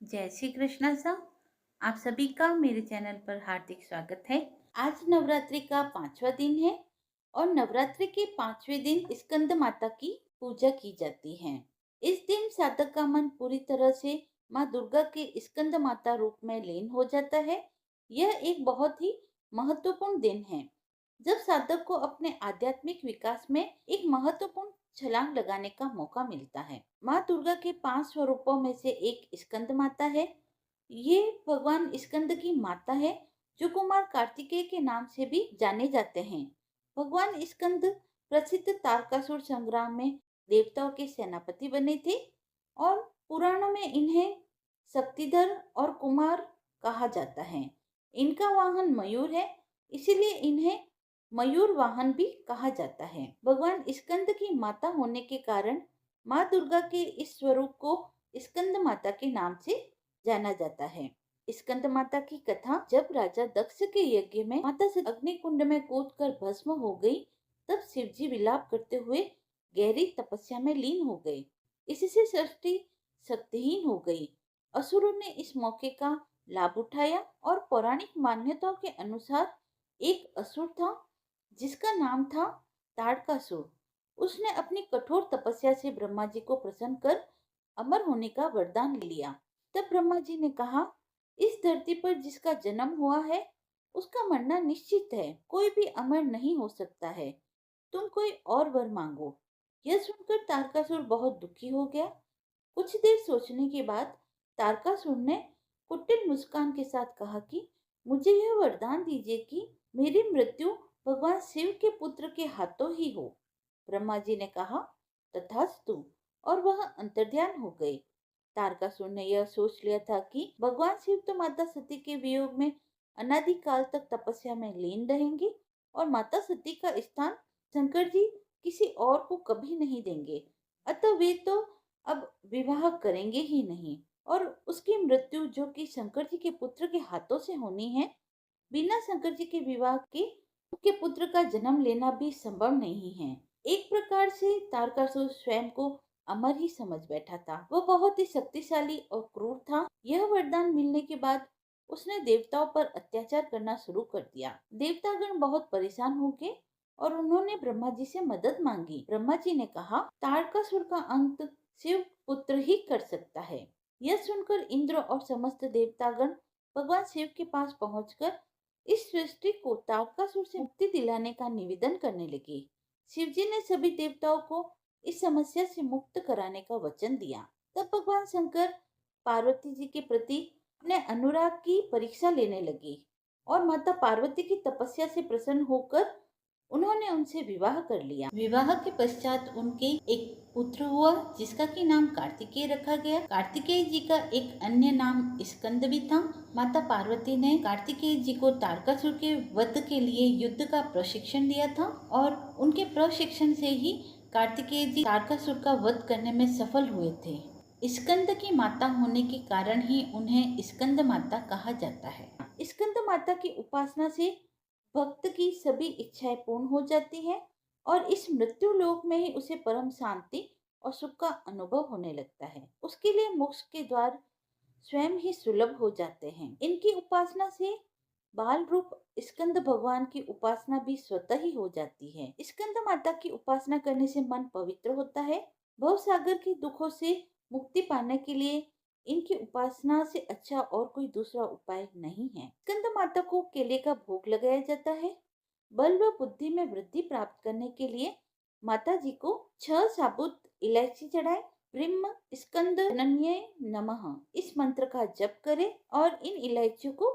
जय श्री कृष्णा सा। आप सभी का मेरे चैनल पर हार्दिक स्वागत है। आज नवरात्रि का 5वां दिन है और नवरात्रि के 5वें दिन स्कंद माता की पूजा की जाती है। इस दिन साधक का मन पूरी तरह से माँ दुर्गा के स्कंद माता रूप में लीन हो जाता है। यह एक बहुत ही महत्वपूर्ण दिन है जब साधक को अपने आध्यात्मिक विकास में एक महत्वपूर्ण छलांग लगाने का मौका मिलता है। माँ दुर्गा के 5 स्वरूपों में से एक स्कंद माता है। ये भगवान स्कंद की माता है जो कुमार कार्तिकेय के नाम से भी जाने जाते हैं। भगवान स्कंद प्रसिद्ध तारकासुर संग्राम में देवताओं के सेनापति बने थे और पुराणों में इन्हें शक्तिधर और कुमार कहा जाता है। इनका वाहन मयूर है, इसीलिए इन्हें मयूर वाहन भी कहा जाता है। भगवान स्कंद की माता होने के कारण माँ दुर्गा के इस स्वरूप को स्कंद माता के नाम से जाना जाता है। स्कंद माता की कथा, जब राजा दक्ष के यज्ञ में माता से अग्नि कुंड में कूदकर भस्म हो गई, तब शिवजी विलाप करते हुए गहरी तपस्या में लीन हो गए। इससे सृष्टि शक्तिहीन हो गई। असुरों ने इस मौके का लाभ उठाया और पौराणिक मान्यताओं के अनुसार एक असुर था जिसका नाम था ताड़कासुर। उसने अपनी कठोर तपस्या से ब्रह्मा जी को प्रसन्न कर अमर होने का वरदान लिया। तब ब्रह्मा जी ने कहा, इस धरती पर जिसका जन्म हुआ है उसका मरना निश्चित है। कोई भी अमर नहीं हो सकता है। तुम कोई और वर मांगो। यह सुनकर तारकासुर बहुत दुखी हो गया। कुछ देर सोचने के बाद तारकासुर ने कुटिल मुस्कान के साथ कहा कि मुझे यह वरदान दीजिए कि मेरी मृत्यु भगवान शिव के पुत्र के हाथों ही हो। ब्रह्मा जी ने कहा, तथास्तु, और वह अंतर्ध्यान हो गए। तारकासुर ने यह सोच लिया था कि भगवान शिव तो माता सती के वियोग में अनादिकाल तक तपस्या में लीन रहेंगे और माता सती का स्थान शंकर जी किसी और को कभी नहीं देंगे। अतः वे तो अब विवाह करेंगे ही नहीं और उसकी मृत्यु, जो कि शंकर जी के पुत्र के हाथों से होनी है, बिना शंकर जी के विवाह के उनके पुत्र का जन्म लेना भी संभव नहीं है। एक प्रकार से तारकासुर स्वयं को अमर ही समझ बैठा था। वह बहुत ही शक्तिशाली और क्रूर था। यह वरदान मिलने के बाद उसने देवताओं पर अत्याचार करना शुरू कर दिया। देवतागण बहुत परेशान हो गए और उन्होंने ब्रह्मा जी से मदद मांगी। ब्रह्मा जी ने कहा, तारकासुर का अंत शिव पुत्र ही कर सकता है। यह सुनकर इंद्र और समस्त देवतागण भगवान शिव के पास पहुंचकर इस सृष्टि को तारकासुर से मुक्ति दिलाने का निवेदन करने लगे। शिवजी ने सभी देवताओं को इस समस्या से मुक्त कराने का वचन दिया। तब भगवान शंकर पार्वती जी के प्रति अपने अनुराग की परीक्षा लेने लगे और माता पार्वती की तपस्या से प्रसन्न होकर उन्होंने उनसे विवाह कर लिया। विवाह के पश्चात उनके एक पुत्र हुआ जिसका की नाम कार्तिकेय रखा गया। कार्तिकेय जी का एक अन्य नाम स्कंद भी था। माता पार्वती ने कार्तिकेय जी को तारकासुर के वध के लिए युद्ध का प्रशिक्षण दिया था और उनके प्रशिक्षण से ही कार्तिकेय जी तारकासुर का वध करने में सफल हुए थे। स्कंद की माता होने के कारण ही उन्हें स्कंद माता कहा जाता है। स्कंद माता की उपासना से भक्त की सभी इच्छाएं पूर्ण हो जाती हैं और इस मृत्यु लोक में ही उसे परम शांति और सुख का अनुभव होने लगता है। उसके लिए मोक्ष के द्वार स्वयं ही सुलभ हो जाते हैं। इनकी उपासना से बाल रूप स्कंद भगवान की उपासना भी स्वतः ही हो जाती है। स्कंद माता की उपासना करने से मन पवित्र होता है। भव सागर के दुखों से मुक्ति पाने के लिए इनकी उपासना से अच्छा और कोई दूसरा उपाय नहीं है। स्कंद माता को केले का भोग लगाया जाता है। बल व बुद्धि में वृद्धि प्राप्त करने के लिए माता जी को 6 साबुत इलायची चढ़ाए। ब्रह्म स्कंद जनन्ये नमः इस मंत्र का जप करें और इन इलायचियों को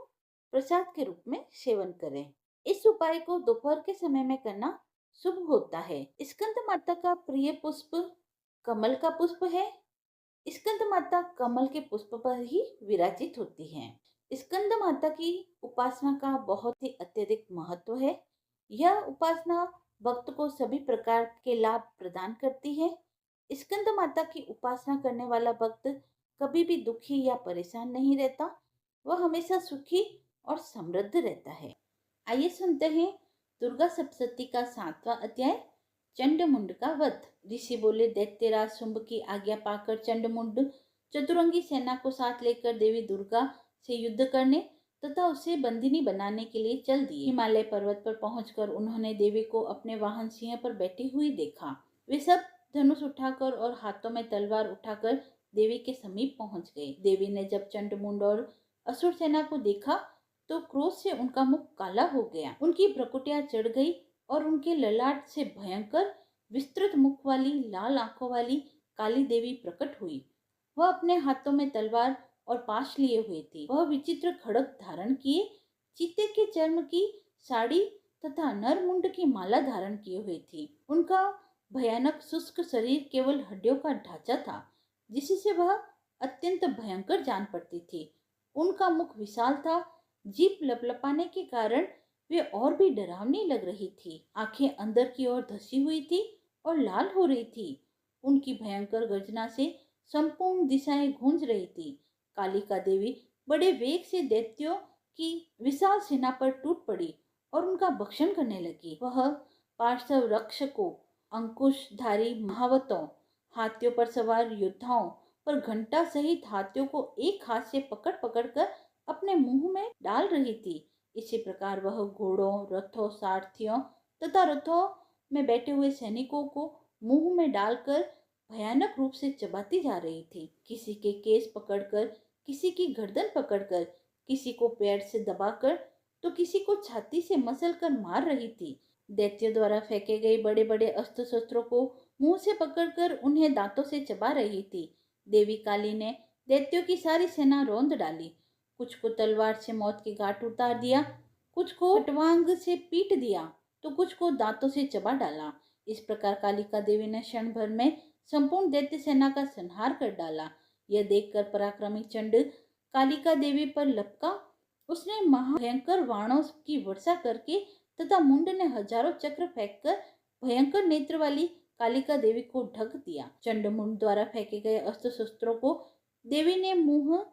प्रसाद के रूप में सेवन करें। इस उपाय को दोपहर के समय में करना शुभ होता है। स्कंद माता का प्रिय पुष्प कमल का पुष्प है। स्कंद माता कमल के पुष्प पर ही विराजित होती हैं। स्कंद माता की उपासना का बहुत ही अत्यधिक महत्व है। यह उपासना भक्त को सभी प्रकार के लाभ प्रदान करती है। स्कंद माता की उपासना करने वाला भक्त कभी भी दुखी या परेशान नहीं रहता। वह हमेशा सुखी और समृद्ध रहता है। आइए सुनते हैं दुर्गा सप्तशती का 7वां अध्याय, चंडमुंड का वध। ऋषि बोले, दैत्यराज शुंभ की आज्ञा पाकर चंडमुंड चतुरंगी सेना को साथ लेकर देवी दुर्गा से युद्ध करने तथा उसे बंदिनी बनाने के लिए चल दिए। हिमालय पर्वत पर पहुंचकर उन्होंने देवी को अपने वाहन सिंह पर बैठी हुई देखा। वे सब धनुष उठाकर और हाथों में तलवार उठाकर देवी के समीप पहुंच गए। देवी ने जब चंडमुंड और असुर सेना को देखा तो क्रोध से उनका मुख काला हो गया, उनकी भ्रुकुटियां चढ़ गई और उनके ललाट से भयंकर विस्तृत मुख वाली लाल आंखों वाली काली देवी प्रकट हुई। वह अपने हाथों में तलवार और पाश लिए हुए थी। वह विचित्र खड़ग धारण किए, चीते के चर्म की साड़ी तथा नर मुंड की माला धारण किए हुए थी। उनका भयानक शुष्क शरीर केवल हड्डियों का ढांचा था, जिससे वह अत्यंत भयंकर जान पड़ती थी। उनका मुख विशाल था, जीभ लपलपाने के कारण वे और भी डरावनी लग रही थी। आंखें अंदर की ओर धसी हुई थी और लाल हो रही थी। उनकी भयंकर गर्जना से संपूर्ण दिशाएं गूंज रही थी। कालिका देवी बड़े वेग से दैत्यों की विशाल सेना पर टूट पड़ी और उनका भक्षण करने लगी। वह पार्श्व रक्षकों, अंकुशधारी महावतों, हाथियों पर सवार योद्धाओं पर घंटा सहित हाथियों को एक हाथ से पकड़ पकड़ कर अपने मुंह में डाल रही थी। इसी प्रकार वह घोड़ों, रथों, सारथियों तथा रथों में बैठे हुए सैनिकों को मुंह में डालकर भयानक रूप से चबाती जा रही थी। किसी के केस पकड़कर, किसी की गर्दन पकड़कर, किसी को पैर से दबाकर तो किसी को छाती से मसल कर मार रही थी। दैत्यों द्वारा फेंके गए बड़े बड़े अस्त्र शस्त्रों को मुंह से पकड़कर उन्हें दांतों से चबा रही थी। देवी काली ने दैत्यों की सारी सेना रौंद डाली। कुछ को तलवार से मौत के घाट उतार दिया, कुछ को खटवांग से पीट दिया तो कुछ को दांतों से चबा डाला। इस प्रकार कालिका देवी ने क्षण भर में संपूर्ण दैत्य सेना का संहार कर डाला। यह देखकर पराक्रमी चंड कालिका देवी पर लपका। उसने महाभयंकर बाणों की वर्षा करके तथा मुंड ने हजारों चक्र फेंककर भयंकर नेत्र वाली कालिका देवी को ढक दिया। चंडमुंड द्वारा फेंके गए अस्त्र शस्त्रों को देवी ने मुंह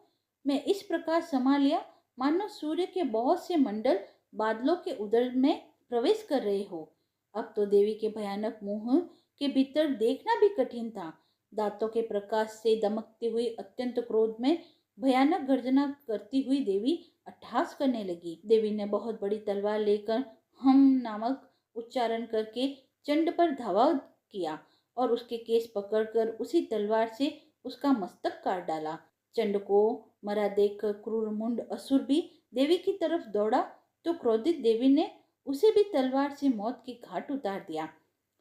में इस प्रकार समा लिया मानो सूर्य के बहुत से मंडल बादलों के उदर में प्रवेश कर रहे हो। अब तो देवी के भयानक मुंह के भीतर देखना भी कठिन था। दांतों के प्रकाश से दमकती हुई अत्यंत क्रोध में भयानक गर्जना करती हुई देवी अट्टहास करने लगी। देवी ने बहुत बड़ी तलवार लेकर हम नामक उच्चारण करके चंड पर धावा किया और उसके केस पकड़कर उसी तलवार से उसका मस्तक काट डाला। चंड को मरा देखकर क्रूर मुंड असुर भी देवी की तरफ दौड़ा तो क्रोधित देवी ने उसे भी तलवार से मौत के घाट उतार दिया।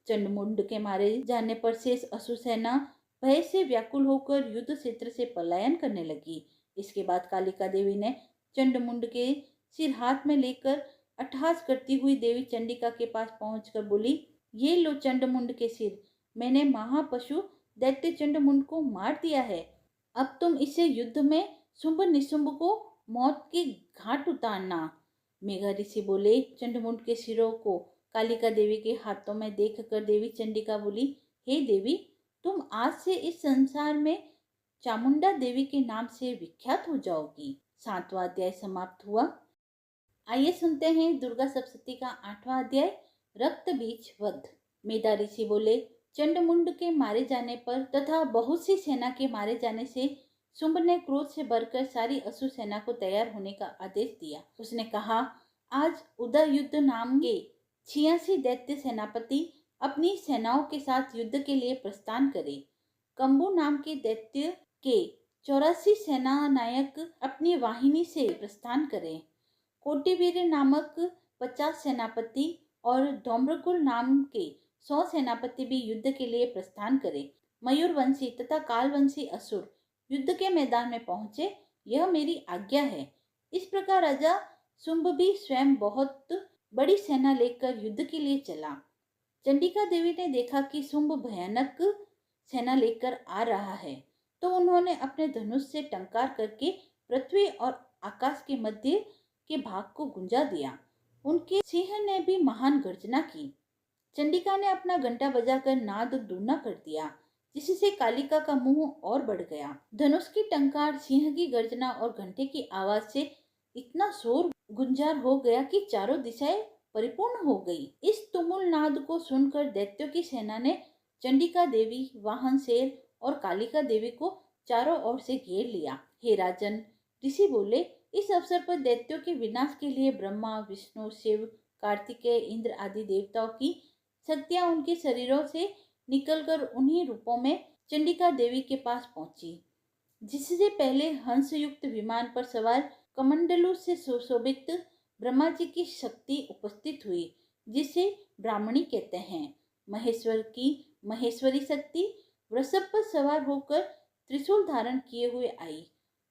चंडमुंड के मारे जाने पर शेष असुर सेना भय से व्याकुल होकर युद्ध क्षेत्र से पलायन करने लगी। इसके बाद कालिका देवी ने चंडमुंड के सिर हाथ में लेकर अट्टहास करती हुई देवी चंडिका के पास पहुंचकर बोली, ये लो चंडमुंड के सिर, मैंने महापशु दैत्य चंडमुंड को मार दिया है। अब तुम इसे युद्ध में शुंभ निशुंभ को मौत के घाट उतारना। मेघा ऋषि बोले। चंडमुंड के सिरों को कालिका देवी के हाथों में देखकर देवी चंडिका बोली, हे देवी, तुम आज से इस संसार में चामुंडा देवी के नाम से विख्यात हो जाओगी। 7वां अध्याय समाप्त हुआ। आइए सुनते हैं दुर्गा सप्तशती का 8वां अध्याय, रक्त बीज वध। मेधा ऋषि बोले, चंडमुंड के मारे जाने पर तथा बहुत सी सेना के मारे जाने से शुंभ ने क्रोध से भरकर सारी असुर सेना को तैयार होने का आदेश दिया। उसने कहा, आज उदय युद्ध नाम के 86 दैत्य सेनापति अपनी सेनाओं के साथ युद्ध के लिए प्रस्थान करे। कंबू नाम के दैत्य के 84 सेना नायक अपनी वाहिनी से प्रस्थान करें। कोटिवीर नामक 50 सेनापति और धौम्रकुल नाम के 100 सेनापति भी युद्ध के लिए प्रस्थान करें। मयूरवंशी तथा कालवंशी असुर युद्ध के मैदान में पहुंचे, यह मेरी आज्ञा है। इस प्रकार राजा शुंभ भी स्वयं बहुत बड़ी सेना लेकर युद्ध के लिए चला। चंडिका देवी ने देखा कि शुंभ भयानक सेना लेकर आ रहा है, तो उन्होंने अपने धनुष से टंकार करके पृथ्वी और आकाश के मध्य के भाग को गुंजा दिया। उनके सिंह ने भी महान गर्जना की। चंडिका ने अपना घंटा बजाकर नाद दूना कर दिया, जिससे कालिका का मुंह और बढ़ गया। धनुष की टंकार, सिंह की गर्जना और घंटे की आवाज से इतना शोर गुंजार हो गया कि चारों दिशाएं परिपूर्ण हो गई। इस तुमुल नाद को सुनकर दैत्यों की सेना ने चंडिका देवी, वाहन शेर और कालिका देवी को चारों ओर से घेर लिया। हे राजन, ऋषि बोले, इस अवसर पर दैत्यों के विनाश के लिए ब्रह्मा, विष्णु, शिव, कार्तिकेय, इंद्र आदि देवताओं की शक्तियां उनके शरीरों से निकलकर उन्हीं रूपों में चंडिका देवी के पास पहुंची, जिससे पहले हंस युक्त विमान पर सवार कमंडलू से सुशोभित ब्रह्मा जी की शक्ति उपस्थित हुई, जिसे ब्राह्मणी कहते हैं। महेश्वर की महेश्वरी शक्ति वृषभ पर सवार होकर त्रिशूल धारण किए हुए आई।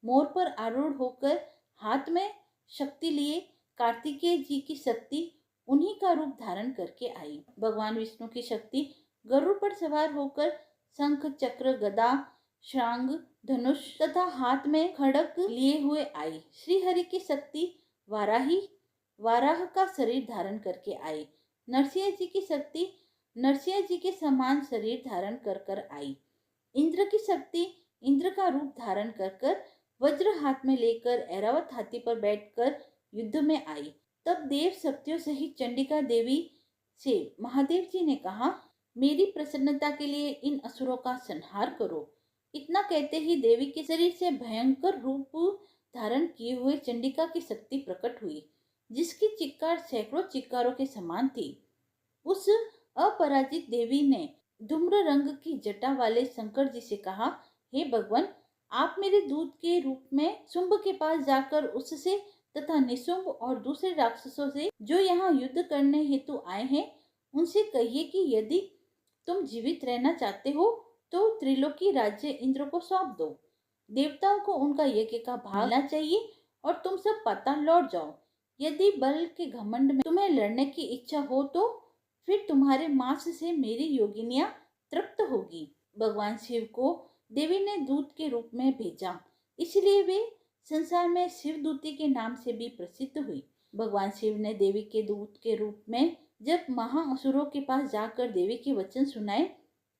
मोर पर आरूढ़ होकर हाथ में शक्ति लिए कार्तिकेय जी की शक्ति उन्हीं का रूप धारण करके आई। भगवान विष्णु की शक्ति गरुड़ पर सवार होकर शंख, चक्र, गदा, शांग, धनुष तथा हाथ में खड़ग लिए हुए आई। श्री हरि की शक्ति वाराह का शरीर धारण करके आई। नरसिंह जी की शक्ति नरसिंह जी के समान शरीर धारण कर कर आई। इंद्र की शक्ति इंद्र का रूप धारण कर कर वज्र हाथ में लेकर ऐरावत हाथी पर बैठकर युद्ध में आई। तब देव शक्तियों सहित चंडिका देवी से महादेव जी ने कहा, मेरी प्रसन्नता के लिए इन असुरों का संहार करो। इतना कहते ही देवी के शरीर से भयंकर रूप धारण किए हुए चंडिका की शक्ति प्रकट हुई, जिसकी चिक्कार सैकड़ों चिक्कारों के समान थी। उस अपराजित देवी ने धूम्र रंग की जटा वाले शंकर जी से कहा, हे भगवान, आप मेरे दूत के रूप में शुंभ के पास जाकर उससे तथा निशुंभ और दूसरे राक्षसों से जो यहाँ युद्ध करने हेतु आए हैं, उनसे कहिए कि यदि तुम जीवित रहना चाहते हो तो त्रिलोकी राज्य इंद्र को सौंप दो। देवताओं को उनका यज्ञ का भाग मिलना चाहिए और तुम सब पाताल लौट जाओ। यदि बल के घमंड में तुम्हें लड़ने की इच्छा हो तो फिर तुम्हारे मांस से मेरी योगिनियां तृप्त होगी। भगवान शिव को देवी ने दूत के रूप में भेजा, इसलिए वे संसार में शिव दूती के नाम से भी प्रसिद्ध हुई। भगवान शिव ने देवी के दूत के रूप में जब महाअसुरों के पास जाकर देवी के वचन सुनाए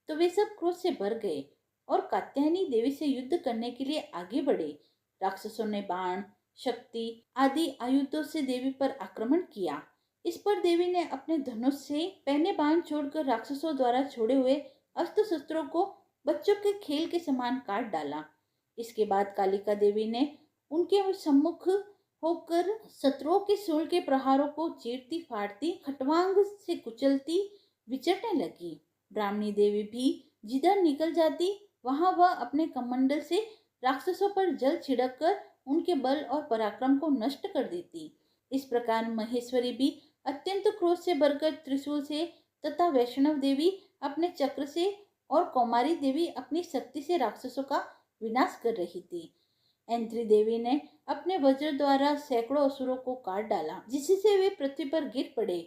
तो वे सब क्रोध से भर गए और कात्यायनी देवी से युद्ध करने के लिए आगे बढ़े। राक्षसों ने बाण, शक्ति आदि आयुधों से देवी पर आक्रमण किया। इस पर देवी ने अपने धनुष से पहने बाण छोड़कर राक्षसों द्वारा छोड़े हुए अस्त्र शस्त्रों को बच्चों के खेल के समान काट डाला। इसके बाद कालिका देवी ने उनके सम्मुख होकर शत्रुओं के शूल के प्रहारों को चीरती फाड़ती खटवांग से कुचलती विचरने लगी। ब्राह्मणी देवी भी जिधर निकल जाती वहां वह अपने कमंडल से राक्षसों पर जल छिड़क कर उनके बल और पराक्रम को नष्ट कर देती। इस प्रकार महेश्वरी भी अत्यंत क्रोध से भरकर त्रिशूल से तथा वैष्णव देवी अपने चक्र से और कौमारी देवी अपनी शक्ति से राक्षसों का विनाश कर रही थी। ऐंद्री देवी ने अपने वज्र द्वारा सैकड़ों असुरों को काट डाला, जिससे वे पृथ्वी पर गिर पड़े।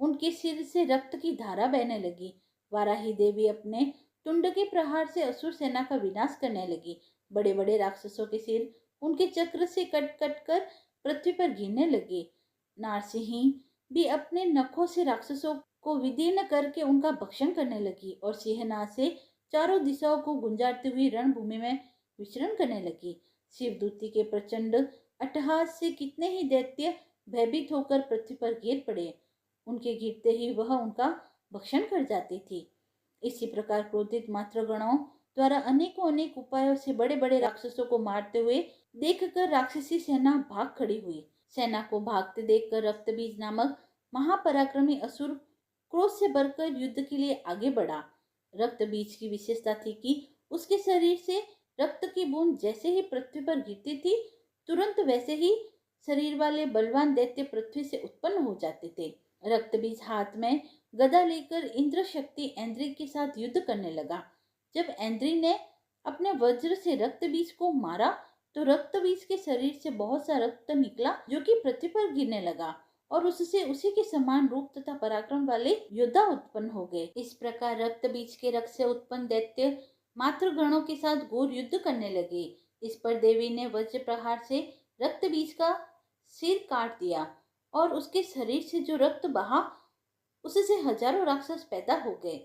उनके सिर से रक्त की धारा बहने लगी। वाराही देवी अपने तुंड के प्रहार से असुर सेना का विनाश करने लगी। बड़े बड़े राक्षसों के सिर उनके चक्र से कट कट कर पृथ्वी पर गिरने लगे। नारसिंही भी अपने नखों से राक्षसों को विदीर्ण करके उनका भक्षण करने लगी और सिंहनाद से चारों दिशाओं को गुंजारती हुई रणभूमि में विचरण करने लगी। शिवदूती के प्रचंड अट्टहास से कितने ही दैत्य भयभीत होकर पृथ्वी पर गिर पड़े। उनके गिरते ही वह उनका भक्षण कर जाती थी। इसी प्रकार क्रोधित मातृगणों द्वारा अनेकों अनेक उपायों से बड़े बड़े राक्षसों को मारते हुए देखकर राक्षसी सेना भाग खड़ी हुई। सेना को भागते देखकर रक्तबीज नामक महापराक्रमी असुर क्रोध से भरकर युद्ध के लिए आगे बढ़ा। रक्तबीज की विशेषता थी कि उसके शरीर से रक्त की बूंद जैसे ही पृथ्वी पर गिरती थी, तुरंत वैसे ही शरीर वाले बलवान दैत्य पृथ्वी से उत्पन्न हो जाते थे। रक्तबीज हाथ में गदा लेकर इंद्र शक्ति ऐंद्री के साथ युद्ध करने लगा। जब ऐंद्री ने अपने वज्र से रक्तबीज को मारा तो रक्तबीज के शरीर से बहुत सा रक्त निकला, जो कि पृथ्वी पर गिरने लगा और उससे उसी के समान रूप तथा पराक्रम वाले योद्धा उत्पन्न हो गए। इस प्रकार रक्तबीज के रक्त से उत्पन्न दैत्य मातृगणों के साथ घोर युद्ध करने लगे। इस पर देवी ने वज्र प्रहार से रक्तबीज का सिर काट दिया और उसके शरीर से जो रक्त बहा उससे हजारों राक्षस पैदा हो गए।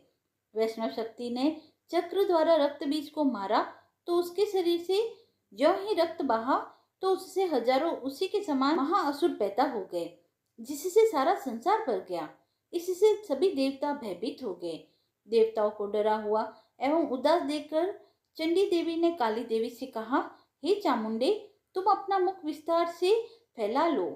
वैष्णव शक्ति ने चक्र द्वारा रक्तबीज को मारा तो उसके शरीर से जो ही रक्त बहा तो उससे हजारों उसी के समान महाअसुर पैदा हो गए, जिससे सारा संसार भर गया। इससे सभी देवता भयभीत हो गए। देवताओं को डरा हुआ एवं उदास देखकर चंडी देवी ने काली देवी से कहा, हे चामुंडे, तुम अपना मुख विस्तार से फैला लो।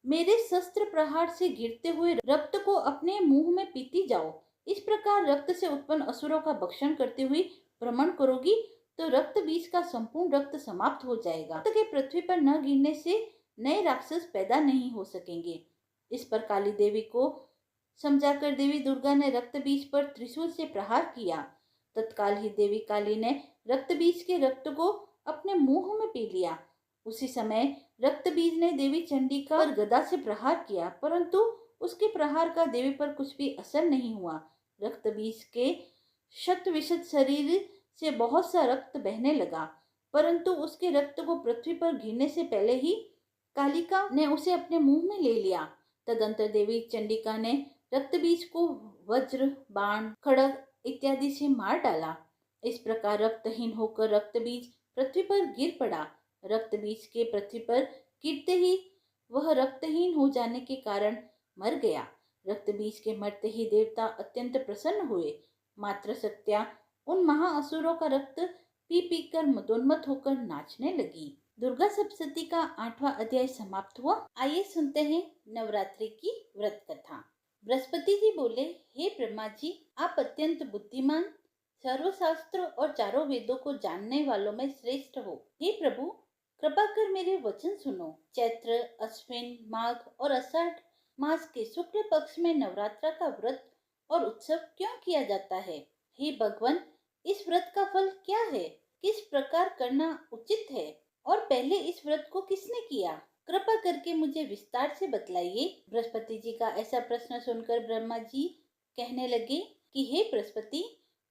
मेरे शस्त्र प्रहार से गिरते हुए रक्त को अपने मुंह में पीती जाओ। इस प्रकार रक्त से उत्पन्न असुरों का भक्षण करते हुए भ्रमण करोगी तो रक्त बीज का संपूर्ण रक्त समाप्त हो जाएगा। रक्त के पृथ्वी पर न गिरने से नए राक्षस पैदा नहीं हो सकेंगे। इस पर काली देवी को समझाकर देवी दुर्गा ने रक्त बीज पर त्रिशूल से प्रहार किया। तत्काल ही देवी काली ने रक्त बीज के रक्त को अपने मुंह में पी लिया। उसी समय रक्त बीज ने देवी चंडी का पर गदा से प्रहार किया, परंतु उसके प्रहार का देवी पर कुछ भी असर नहीं हुआ। रक्त बीज के शत विशत शरीर से बहुत सा रक्त बहने लगा, परंतु उसके रक्त को पृथ्वी पर गिरने से पहले ही कालिका ने उसे अपने मुंह में ले लिया। तदंतर देवी चंडिका ने रक्त बीज को वज्र, बाण, खड़ग इत्यादि से मार डाला। इस प्रकार रक्तहीन होकर रक्त बीज पृथ्वी पर गिर पड़ा। रक्त बीज के पृथ्वी पर गिरते ही वह रक्तहीन हो जाने के कारण मर गया। रक्त बीज के मरते ही देवता अत्यंत प्रसन्न हुए। मात्र सत्या उन महाअसुरों का रक्त पी पी कर मदोन्मत्त होकर नाचने लगी। दुर्गा सप्तशती का 8वां अध्याय समाप्त हुआ। आइए सुनते हैं नवरात्रि की व्रत कथा। बृहस्पति जी बोले, हे ब्रह्मा जी, आप अत्यंत बुद्धिमान, सर्वशास्त्र और चारों वेदों को जानने वालों में श्रेष्ठ हो। हे प्रभु, कृपा कर मेरे वचन सुनो। चैत्र, अश्विन, माघ और आषाढ़ मास के शुक्ल पक्ष में नवरात्रा का व्रत और उत्सव क्यों किया जाता है? हे भगवान, इस व्रत का फल क्या है? किस प्रकार करना उचित है? और पहले इस व्रत को किसने किया? कृपा करके मुझे विस्तार से बतलाइए। बृहस्पति जी का ऐसा प्रश्न सुनकर ब्रह्मा जी कहने लगे कि हे बृहस्पति,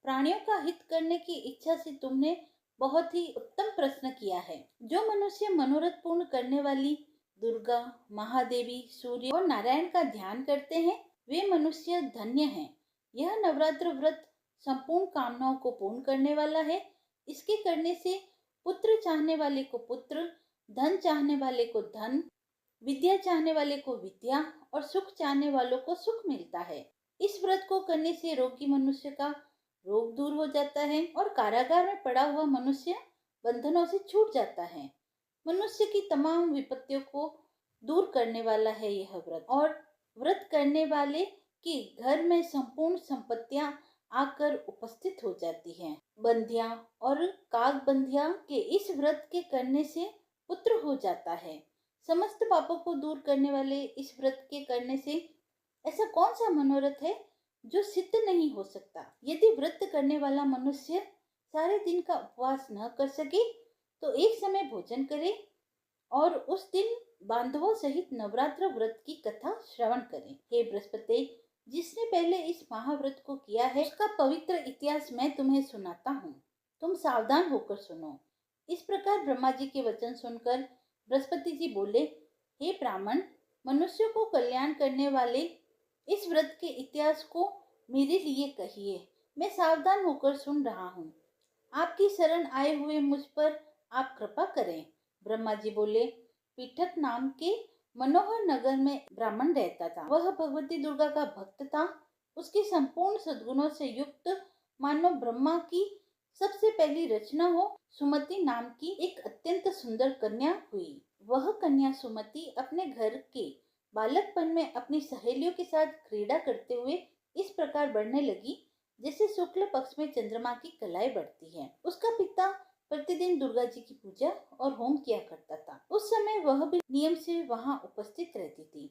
प्राणियों का हित करने की इच्छा से तुमने बहुत ही उत्तम प्रश्न किया है। जो मनुष्य मनोरथ पूर्ण करने वाली दुर्गा, महादेवी, सूर्य और नारायण का ध्यान करते हैं, वे मनुष्य धन्य हैं। यह नवरात्र व्रत संपूर्ण कामनाओं को पूर्ण करने वाला है। इसके करने से पुत्र चाहने वाले को पुत्र, धन चाहने वाले को धन, विद्या चाहने वाले को विद्या और सुख चाहने वालों को सुख मिलता है। इस व्रत को करने से रोगी मनुष्य का रोग दूर हो जाता है और कारागार में पड़ा हुआ मनुष्य बंधनों से छूट जाता है। मनुष्य की तमाम विपत्तियों को दूर करने वाला है यह व्रत। और व्रत करने वाले के घर में संपूर्ण संपत्तियां आकर उपस्थित हो जाती हैं। बंधिया और कागबंधिया के इस व्रत के करने से पुत्र हो जाता है। समस्त पापों को दूर करने वाले इस व्रत के करने से ऐसा कौन सा मनोरथ है जो सिद्ध नहीं हो सकता? यदि व्रत करने वाला मनुष्य सारे दिन का उपवास न कर सके तो एक समय भोजन करे और उस दिन बांधवों सहित नवरात्र व्रत की कथा श्रवण करें। हे बृहस्पति, जिसने पहले इस महाव्रत को किया है उसका पवित्र इतिहास मैं तुम्हें सुनाता हूँ। तुम सावधान होकर सुनो। इस प्रकार ब्रह्मा जी के वचन सुनकर बृहस्पति जी बोले, हे ब्राह्मण, मनुष्यों को कल्याण करने वाले इस व्रत के इतिहास को मेरे लिए कहिए। मैं सावधान होकर सुन रहा हूँ। आपकी शरण आए हुए मुझ पर आप कृपा करें। ब्रह्मा जी बोले, पीठक नाम के मनोहर नगर में ब्राह्मण रहता था। वह भगवती दुर्गा का भक्त था। उसके संपूर्ण सद्गुणों से युक्त मानो ब्रह्मा की सबसे पहली रचना हो सुमति नाम की एक अत्यंत सुंदर कन्या हुई। वह कन्या सुमति अपने घर के बालकपन में अपनी सहेलियों के साथ क्रीड़ा करते हुए इस प्रकार बढ़ने लगी जैसे शुक्ल पक्ष में चंद्रमा की कलाएं बढ़ती हैं। उसका पिता प्रतिदिन दुर्गा जी की पूजा और होम किया करता था। उस समय वह भी नियम से वहां उपस्थित रहती थी।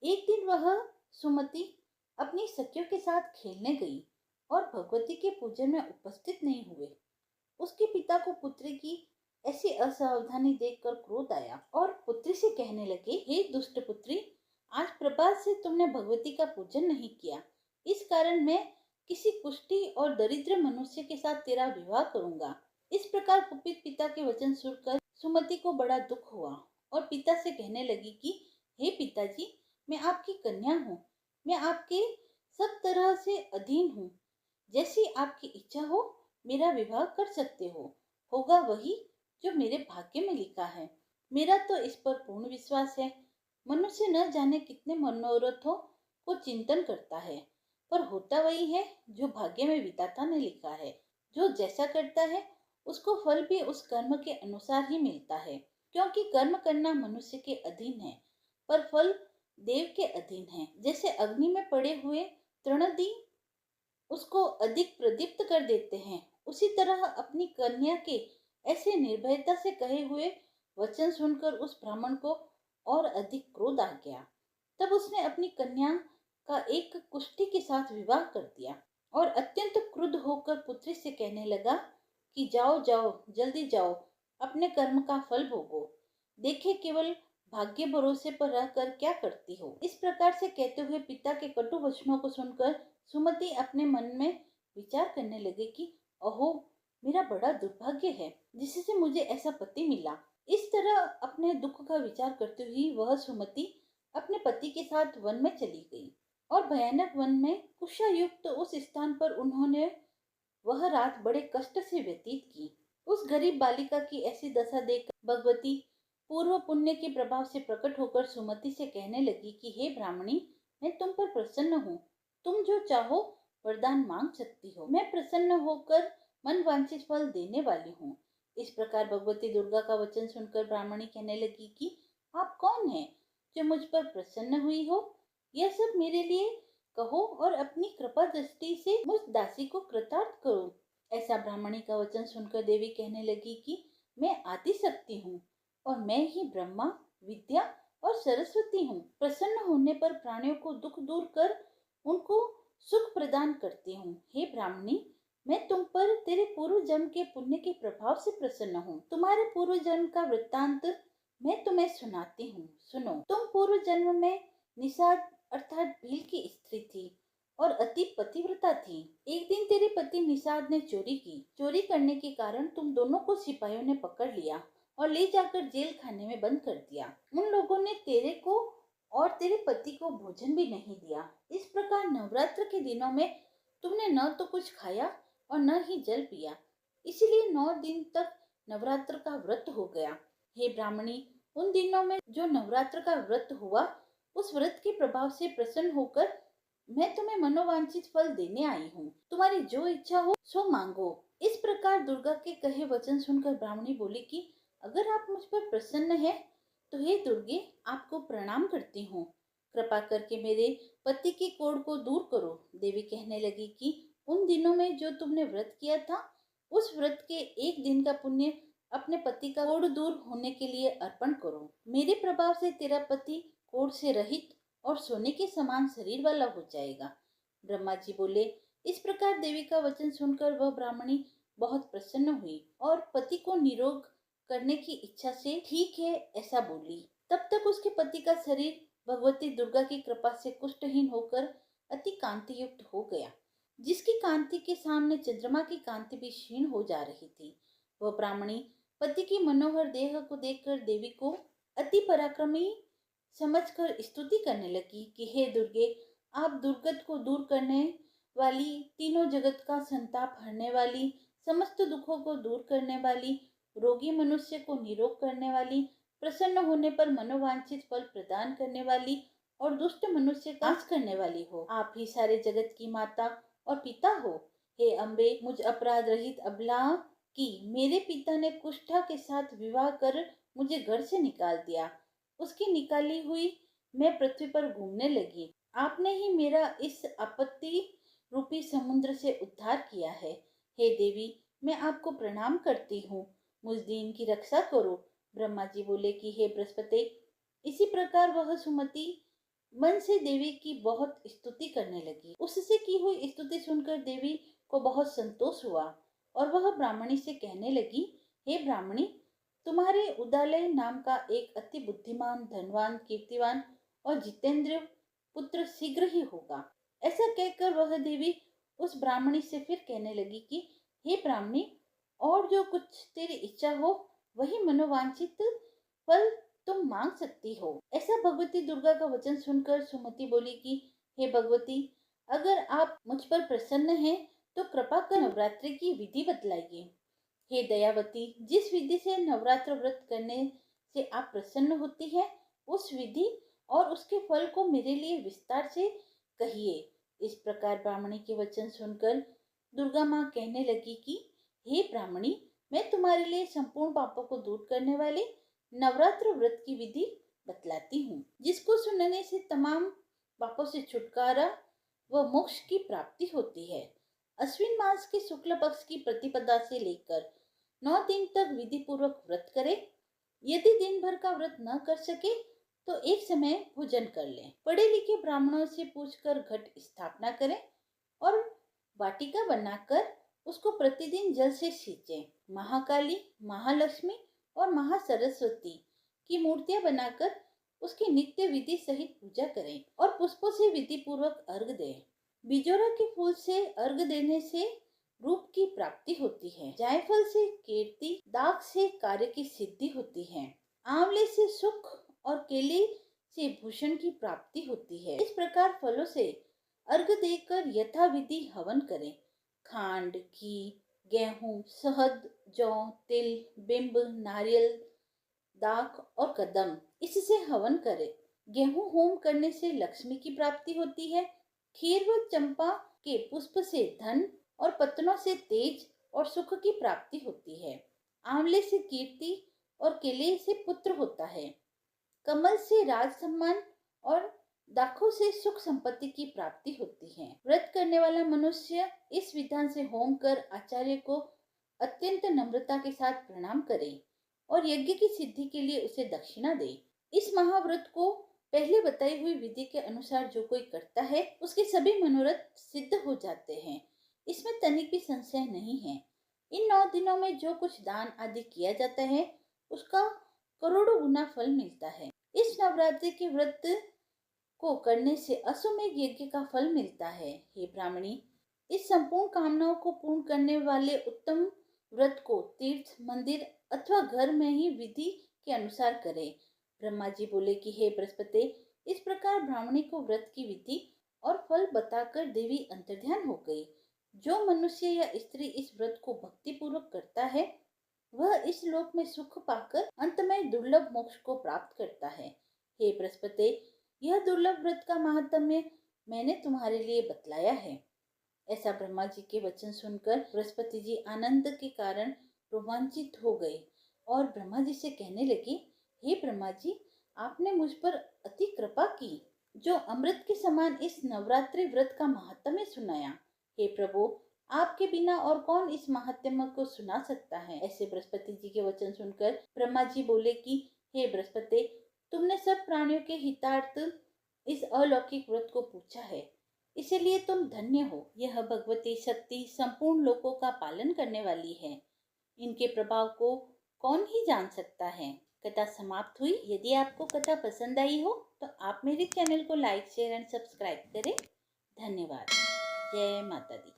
एक दिन वह सुमति अपनी सखियों के साथ खेलने गई और भगवती के पूजन में उपस्थित नहीं हुए। उसके पिता को पुत्री की ऐसी असावधानी देखकर क्रोध आया और पुत्री से कहने लगे, हे दुष्ट पुत्री, आज प्रभात से तुमने भगवती का पूजन नहीं किया। इस कारण मैं किसी कुष्ठी और दरिद्र मनुष्य के साथ तेरा विवाह करूंगा। इस प्रकार कुपित पिता के वचन सुनकर सुमति को बड़ा दुख हुआ और पिता से कहने लगी कि हे पिताजी, मैं आपकी कन्या हूँ। मैं आपके सब तरह से अधीन हूँ। जैसी आपकी इच्छा हो मेरा विवाह कर सकते हो। होगा वही जो मेरे भाग्य में लिखा है। मेरा तो इस पर पूर्ण विश्वास है। मनुष्य न जाने कितने मनोरथों को चिंतन करता है, पर होता वही है जो भाग्य में विधाता ने लिखा है। जो जैसा करता है उसको फल भी उस कर्म के अनुसार ही मिलता है, क्योंकि कर्म करना मनुष्य के अधीन है पर फल देव के अधीन है। जैसे अग्नि में पड़े हुए तृणदि उसको अधिक प्रदीप्त कर देते हैं, उसी तरह अपनी कन्या के ऐसे निर्भयता से कहे हुए वचन सुनकर उस ब्राह्मण को और अधिक क्रोध आ गया। तब उसने अपनी कन्या का एक कुष्ठी के साथ विवाह कर दिया और अत्यंत क्रुद्ध होकर पुत्री से कहने लगा कि जाओ जाओ, जल्दी जाओ, अपने कर्म का फल भोगो, देखे केवल भाग्य भरोसे पर रहकर क्या करती हो। इस प्रकार से कहते हुए पिता के कटु वचनों को सुनकर सुमति अपने मन में विचार करने लगे कि अहो, मेरा बड़ा दुर्भाग्य है जिससे मुझे ऐसा पति मिला। इस तरह अपने दुख का विचार करते हुए वह सुमति अपने पति के साथ वन में चली गई और भयानक वन में कुशायुक्त उस स्थान पर उन्होंने वह रात बड़े कष्ट से व्यतीत की। उस गरीब बालिका की ऐसी दशा देख भगवती पूर्व पुण्य के प्रभाव से प्रकट होकर सुमति से कहने लगी कि हे ब्राह्मणी, मैं तुम पर प्रसन्न हूँ, तुम जो चाहो वरदान मांग सकती हो, मैं प्रसन्न होकर मन वांछित फल देने वाली हूँ। इस प्रकार भगवती दुर्गा का वचन सुनकर ब्राह्मणी कहने लगी कि आप कौन हैं जो मुझ पर प्रसन्न हुई हो? यह सब मेरे लिए कहो और अपनी कृपा दृष्टि से मुझ दासी को कृतार्थ करो। ऐसा ब्राह्मणी का वचन सुनकर देवी कहने लगी कि मैं आदि शक्ति हूँ और मैं ही ब्रह्मा, विद्या और सरस्वती हूँ। प्रसन्न होने पर प्राणियों को दुख दूर कर उनको सुख प्रदान करती हूँ। हे ब्राह्मणी, मैं तुम पर तेरे पूर्व जन्म के पुण्य के प्रभाव से प्रसन्न हूँ। तुम्हारे पूर्व जन्म का वृत्तांत मैं तुम्हें सुनाती हूँ, सुनो। तुम पूर्व जन्म में निषाद अर्थात भील की स्त्री थी और अति पतिव्रता थी। एक दिन तेरे पति निषाद ने चोरी की। चोरी करने के कारण तुम दोनों को सिपाहियों ने पकड़ लिया और ले जाकर जेल खाने में बंद कर दिया। उन लोगों ने तेरे को और तेरे पति को भोजन भी नहीं दिया। इस प्रकार नवरात्र के दिनों में तुमने न तो कुछ खाया और न ही जल पिया, इसीलिए 9 दिन तक नवरात्र का व्रत हो गया। हे ब्राह्मणी, उन दिनों में जो नवरात्र का व्रत हुआ, उस व्रत के प्रभाव से प्रसन्न होकर मैं तुम्हें मनोवांछित फल देने आई हूँ। तुम्हारी जो इच्छा हो सो मांगो। इस प्रकार दुर्गा के कहे वचन सुनकर ब्राह्मणी बोली कि अगर आप मुझ पर प्रसन्न हैं, तो हे दुर्गे, आपको प्रणाम करती हूँ। कृपा करके मेरे पति की कोढ़ को दूर करो। देवी कहने लगी कि उन दिनों में जो तुमने व्रत किया था, उस व्रत के एक दिन का पुण्य अपने पति का कोढ़ दूर होने के लिए अर्पण करो। मेरे प्रभाव से तेरा पति कोढ़ से रहित और सोने के समान शरीर वाला हो जाएगा। ब्रह्मा जी बोले। इस प्रकार देवी का वचन सुनकर वह ब्राह्मणी बहुत प्रसन्न हुई और पति को निरोग करने की इच्छा से ठीक है ऐसा बोली। तब तक उसके पति का शरीर भगवती दुर्गा की कृपा से कुष्ठहीन होकर अति कांति युक्त हो गया, जिसकी कांति के सामने चंद्रमा की कांति भी क्षीण हो जा रही थी। वह ब्राह्मणी पति की मनोहर देह को देखकर देवी को अति पराक्रमी समझकर स्तुति करने लगी कि हे दुर्गे, आप दुर्गत को दूर करने वाली, तीनों जगत का संताप हरने वाली, समस्त दुखों को दूर करने वाली, रोगी मनुष्य को निरोग करने वाली, प्रसन्न होने पर मनोवांछित फल प्रदान करने वाली और दुष्ट मनुष्य का नाश करने वाली हो। आप ही सारे जगत की माता और पिता हो। हे अम्बे, मुझ अपराध रहित अबला की मेरे पिता ने कुष्ठा के साथ विवाह कर मुझे घर से निकाल दिया। उसकी निकाली हुई मैं पृथ्वी पर घूमने लगी। आपने ही मेरा इस आपत्ति रूपी समुद्र से उद्धार किया है। हे देवी, मैं आपको प्रणाम करती हूँ, मुझ दीन की रक्षा करो। ब्रह्मा जी बोले कि हे बृहस्पति। इसी प्रकार वह सुमति मन से देवी की बहुत स्तुति करने लगी। उससे की हुई स्तुति सुनकर देवी को बहुत संतोष हुआ और वह ब्राह्मणी से कहने लगी, हे ब्राह्मणी, तुम्हारे उदालय नाम का एक अति बुद्धिमान, धनवान, कीर्तिवान और जितेंद्र पुत्र शीघ्र ही होगा। ऐसा कहकर वह देवी उस ब्राह्मणी से फिर कहने लगी कि हे ब्राह्मणी, और जो कुछ तेरी इच्छा हो वही मनोवांछित फल तुम मांग सकती हो। ऐसा भगवती दुर्गा का वचन सुनकर सुमति बोली कि हे भगवती, अगर आप मुझ पर प्रसन्न हैं तो कृपा कर नवरात्रि की विधि बतलाइए। हे दयावती, जिस विधि से नवरात्र व्रत करने से आप प्रसन्न होती है, उस विधि और उसके फल को मेरे लिए विस्तार से कहिए। इस प्रकार ब्राह्मणी के वचन सुनकर दुर्गा माँ कहने लगी कि हे ब्राह्मणी, मैं तुम्हारे लिए संपूर्ण पापों को दूर करने वाले नवरात्र व्रत की विधि बतलाती हूँ, जिसको सुनने से तमाम पापों से छुटकारा व मोक्ष की प्राप्ति होती है। अश्विन मास के शुक्ल पक्ष की प्रतिपदा से लेकर 9 दिन तक विधि पूर्वक व्रत करें। यदि दिन भर का व्रत न कर सके तो एक समय भोजन कर लें। पढ़े लिखे ब्राह्मणों से पूछकर घट स्थापना करें और वाटिका बनाकर उसको प्रतिदिन जल से सींचें। महाकाली, महालक्ष्मी और महासरस्वती की मूर्तियां बनाकर उसकी नित्य विधि सहित पूजा करें और पुष्पों से विधि पूर्वक अर्घ दें। बिजोरा के फूल से अर्घ देने से रूप की प्राप्ति होती है। जायफल से कीर्ति, दाख से कार्य की सिद्धि होती है। आंवले से सुख और केले से भूषण की प्राप्ति होती है। इस प्रकार फलों से अर्घ देकर यथाविधि हवन करें। खांड, घी, गेहूं, शहद, जौ, तिल, बिंब, नारियल, दाख और कदम, इससे हवन करें। गेहूं होम करने से लक्ष्मी की प्राप्ति होती है। खीर व चंपा के पुष्प से धन और पत्तों से तेज और सुख की प्राप्ति होती है। आंवले से कीर्ति और केले से पुत्र होता है। कमल से राज सम्मान और दाखों से सुख संपत्ति की प्राप्ति होती है। व्रत करने वाला मनुष्य इस विधान से होम कर आचार्य को अत्यंत नम्रता के साथ प्रणाम करे और यज्ञ की सिद्धि के लिए उसे दक्षिणा दे। इस महाव्रत को पहले बताई हुई विधि के अनुसार जो कोई करता है उसके सभी मनोरथ सिद्ध हो जाते हैं। इसमें तनिक भी संशय नहीं है। इन 9 दिनों में जो कुछ दान आदि किया जाता है उसका करोड़ों गुना फल मिलता है। इस नवरात्रि के व्रत को करने से अश्वमेध यज्ञ का फल मिलता है। हे ब्राह्मणी, इस संपूर्ण कामनाओं को पूर्ण करने वाले उत्तम व्रत को तीर्थ, मंदिर अथवा घर में ही विधि के अनुसार करें। ब्रह्मा जी बोले कि हे बृहस्पति, इस प्रकार ब्राह्मणी को व्रत की विधि और फल बताकर देवी अंतर्ध्यान हो गई। जो मनुष्य या स्त्री इस व्रत को भक्ति पूर्वक करता है वह इस लोक में सुख पाकर अंत में दुर्लभ मोक्ष को प्राप्त करता है। हे बृहस्पति, यह दुर्लभ व्रत का महात्म्य मैंने तुम्हारे लिए बतलाया है। ऐसा ब्रह्मा जी के वचन सुनकर बृहस्पति जी आनंद के कारण रोमांचित हो गए और ब्रह्मा जी से कहने लगे, हे ब्रह्मा जी, आपने मुझ पर अति कृपा की जो अमृत के समान इस नवरात्रि व्रत का महात्म्य सुनाया। हे प्रभु, आपके बिना और कौन इस महात्म्य को सुना सकता है। ऐसे बृहस्पति जी के वचन सुनकर ब्रह्मा जी बोले कि हे बृहस्पति, तुमने सब प्राणियों के हितार्थ इस अलौकिक व्रत को पूछा है, इसलिए तुम धन्य हो। यह भगवती शक्ति संपूर्ण लोकों का पालन करने वाली है। इनके प्रभाव को कौन ही जान सकता है। कथा समाप्त हुई। यदि आपको कथा पसंद आई हो तो आप मेरे चैनल को लाइक, शेयर एंड सब्सक्राइब करें। धन्यवाद। जय माता दी।